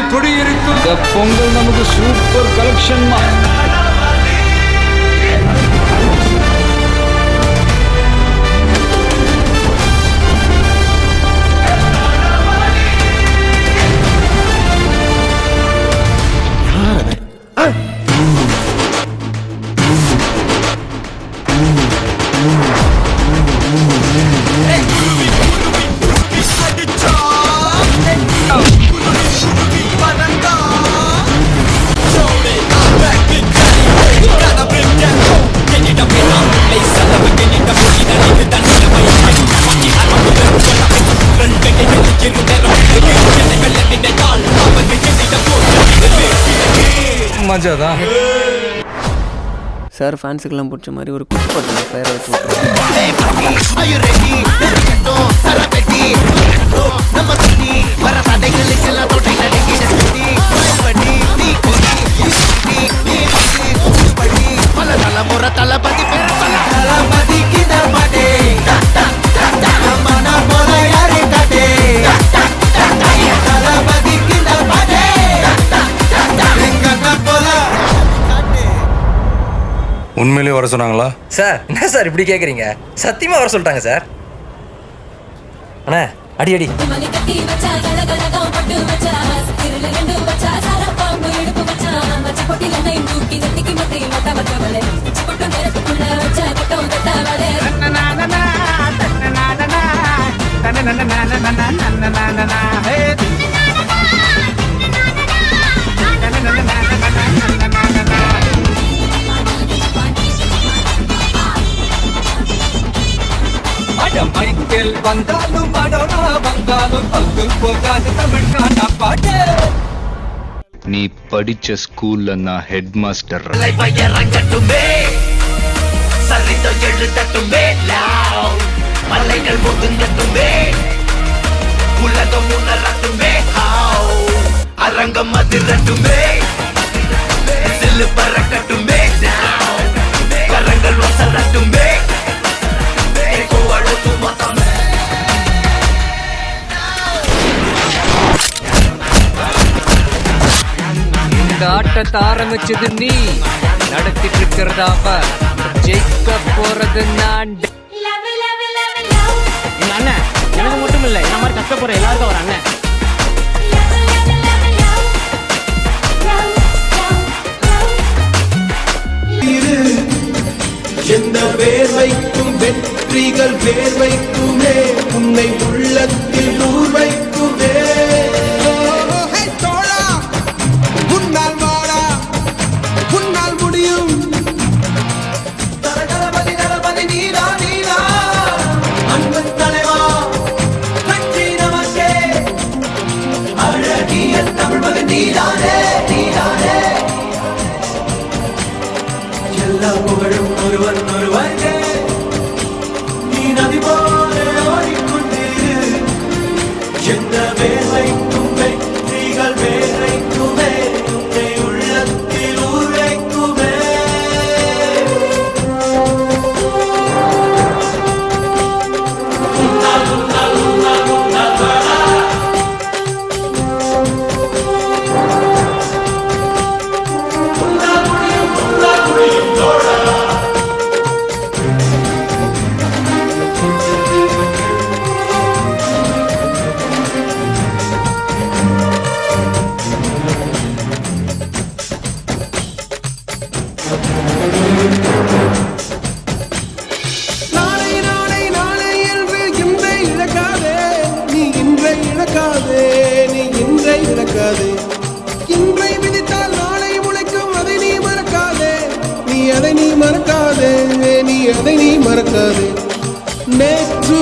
எப்படி இருக்கும் இந்த பொங்கல்? நமக்கு சூப்பர் கலெக்ஷன். மஜாதான் சார். ஃபேன்ஸுக்கெல்லாம் பிடிச்ச மாதிரி ஒரு குட்டி படத்தில் பேரை வச்சு உண்மையிலேயே வர சொன்னாங்களா சார்? என்ன சார் இப்படி கேட்குறீங்க? சத்தியமாக வர சொல்லிட்டாங்க சார். அண்ணா அடி அடி. மைக்கேல் வந்தாலும் மடோனா வந்தாலும் பங்கு போகாது தமிழ்நாட பாட்டு. நீ படிச்ச ஸ்கூல்ல நான் ஹெட் மாஸ்டர். இறங்கட்டுமே சரிதம் எழுதட்டுமே மலைகள் ஒதுங்கட்டுமே உலகம் உணரட்டுமே அரங்கம் அதிரட்டுமே சில்லு பறக்கட்டுமே கரங்கள் வசரட்டுமே இந்த ஆட்டத்தை ஆரம்பிச்சது நீ, நடத்திட்டு இருக்கிறதாப்ப ஜெயிக்க போறது நான். எங்க அண்ணன் எனக்கு மட்டும் இல்லை, இந்த மாதிரி கஷ்டப்படுற எல்லாருக்கும் ஒரு அண்ணன். எந்த வேர்வைக்கும் வெற்றிகள் வேர்வைக்குமே, உன்னை உள்ளத்தில் நூல் வைக்குமே. உன்னால் வாடா, உன்னால் முடியும். தளபதி தளபதி நீதா நீதா அன்பு தலைவா, நன்றி நமக்கே. அழகிய தமிழ் மகன் நீதானே நீதானே. எல்லா புகழும் ஒருவன் ஒருவனே, நீ நதி போல ஓடிக்கொண்டிரு. எந்த வேலைக்கும் வெற்றிகள் வேலைக்குமே, உன்னை உள்ளத்தில் உரைக்குமே. நாளை நாளை நாளை என்று இன்றை இழக்காதே, நீ இன்றை இழக்காதே, நீ இன்றை இழக்காதே. இன்றை விதித்தால் நாளை முளைக்கும், அதை நீ மறக்காதே, நீ அதை நீ மறக்காதே, நீ அதை நீ மறக்காதே. நேற்று